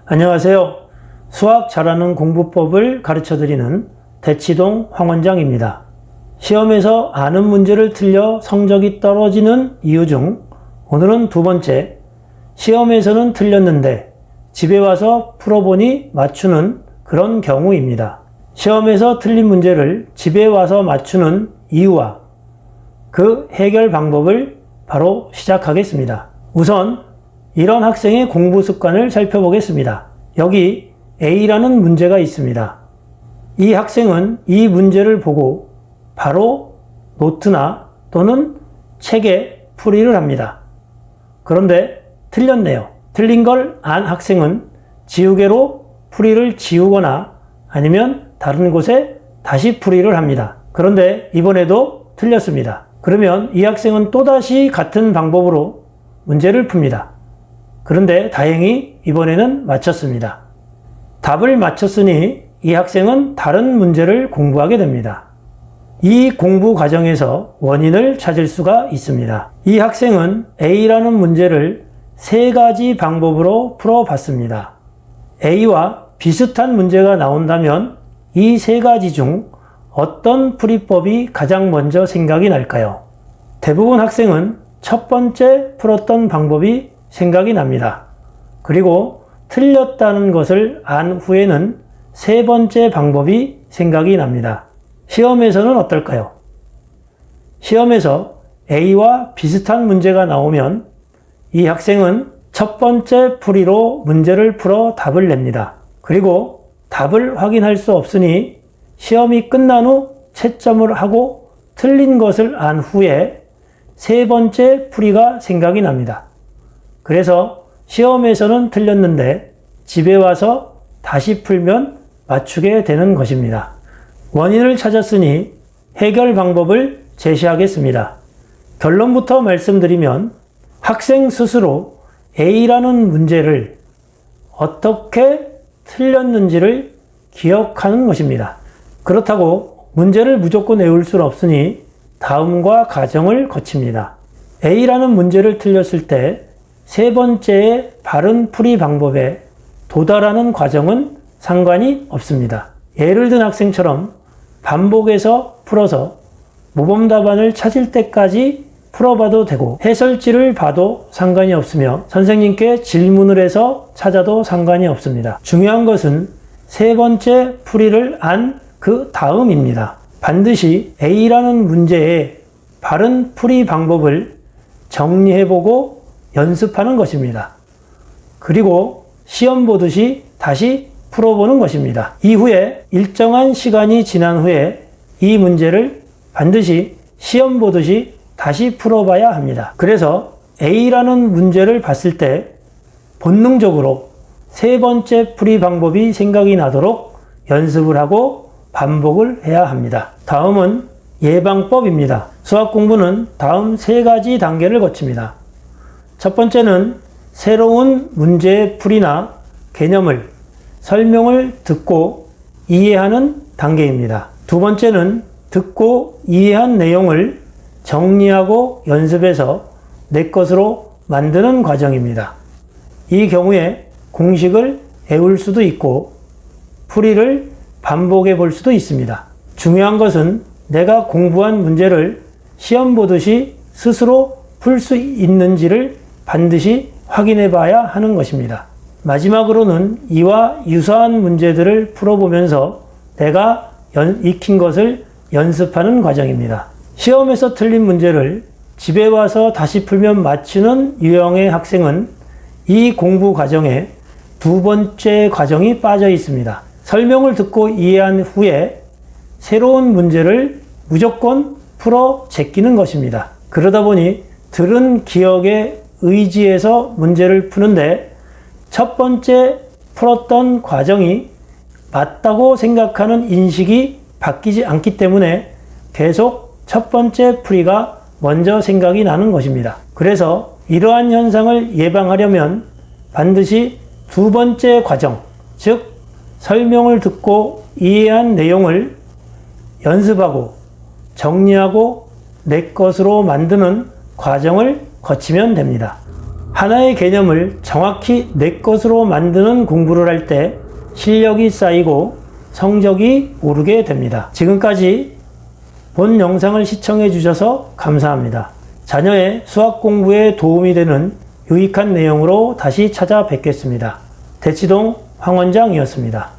안녕하세요. 수학 잘하는 공부법을 가르쳐드리는 대치동 황 원장입니다. 시험에서 아는 문제를 틀려 성적이 떨어지는 이유 중 오늘은 두 번째, 시험에서는 틀렸는데 집에 와서 풀어보니 맞추는 그런 경우입니다. 시험에서 틀린 문제를 집에 와서 맞추는 이유와 그 해결 방법을 바로 시작하겠습니다. 우선 이런 학생의 공부 습관을 살펴보겠습니다. 여기 A라는 문제가 있습니다. 이 학생은 이 문제를 보고 바로 노트나 또는 책에 풀이를 합니다. 그런데 틀렸네요. 틀린 걸 안 학생은 지우개로 풀이를 지우거나 아니면 다른 곳에 다시 풀이를 합니다. 그런데 이번에도 틀렸습니다. 그러면 이 학생은 또다시 같은 방법으로 문제를 풉니다. 그런데 다행히 이번에는 맞췄습니다. 답을 맞췄으니 이 학생은 다른 문제를 공부하게 됩니다. 이 공부 과정에서 원인을 찾을 수가 있습니다. 이 학생은 A라는 문제를 세 가지 방법으로 풀어봤습니다. A와 비슷한 문제가 나온다면 이 세 가지 중 어떤 풀이법이 가장 먼저 생각이 날까요? 대부분 학생은 첫 번째 풀었던 방법이 생각이 납니다. 그리고 틀렸다는 것을 안 후에는 세 번째 방법이 생각이 납니다. 시험에서는 어떨까요? 시험에서 A와 비슷한 문제가 나오면 이 학생은 첫 번째 풀이로 문제를 풀어 답을 냅니다. 그리고 답을 확인할 수 없으니 시험이 끝난 후 채점을 하고 틀린 것을 안 후에 세 번째 풀이가 생각이 납니다. 그래서 시험에서는 틀렸는데 집에 와서 다시 풀면 맞추게 되는 것입니다. 원인을 찾았으니 해결 방법을 제시하겠습니다. 결론부터 말씀드리면 학생 스스로 A라는 문제를 어떻게 틀렸는지를 기억하는 것입니다. 그렇다고 문제를 무조건 외울 수는 없으니 다음과 과정을 거칩니다. A라는 문제를 틀렸을 때 세 번째의 바른 풀이 방법에 도달하는 과정은 상관이 없습니다. 예를 든 학생처럼 반복해서 풀어서 모범 답안을 찾을 때까지 풀어봐도 되고 해설지를 봐도 상관이 없으며 선생님께 질문을 해서 찾아도 상관이 없습니다. 중요한 것은 세 번째 풀이를 안 그 다음입니다. 반드시 A라는 문제의 바른 풀이 방법을 정리해보고 연습하는 것입니다. 그리고 시험 보듯이 다시 풀어보는 것입니다. 이후에 일정한 시간이 지난 후에 이 문제를 반드시 시험 보듯이 다시 풀어봐야 합니다. 그래서 A라는 문제를 봤을 때 본능적으로 세 번째 풀이 방법이 생각이 나도록 연습을 하고 반복을 해야 합니다. 다음은 예방법입니다. 수학 공부는 다음 세 가지 단계를 거칩니다. 첫 번째는 새로운 문제의 풀이나 개념을, 설명을 듣고 이해하는 단계입니다. 두 번째는 듣고 이해한 내용을 정리하고 연습해서 내 것으로 만드는 과정입니다. 이 경우에 공식을 외울 수도 있고 풀이를 반복해 볼 수도 있습니다. 중요한 것은 내가 공부한 문제를 시험 보듯이 스스로 풀 수 있는지를 반드시 확인해 봐야 하는 것입니다. 마지막으로는 이와 유사한 문제들을 풀어보면서 내가 익힌 것을 연습하는 과정입니다. 시험에서 틀린 문제를 집에 와서 다시 풀면 맞추는 유형의 학생은 이 공부 과정에 두 번째 과정이 빠져 있습니다. 설명을 듣고 이해한 후에 새로운 문제를 무조건 풀어 제끼는 것입니다. 그러다 보니 들은 기억에 의지해서 문제를 푸는데 첫 번째 풀었던 과정이 맞다고 생각하는 인식이 바뀌지 않기 때문에 계속 첫 번째 풀이가 먼저 생각이 나는 것입니다. 그래서 이러한 현상을 예방하려면 반드시 두 번째 과정, 즉 설명을 듣고 이해한 내용을 연습하고 정리하고 내 것으로 만드는 과정을 거치면 됩니다. 하나의 개념을 정확히 내 것으로 만드는 공부를 할 때 실력이 쌓이고 성적이 오르게 됩니다. 지금까지 본 영상을 시청해 주셔서 감사합니다. 자녀의 수학 공부에 도움이 되는 유익한 내용으로 다시 찾아뵙겠습니다. 대치동 황 원장이었습니다.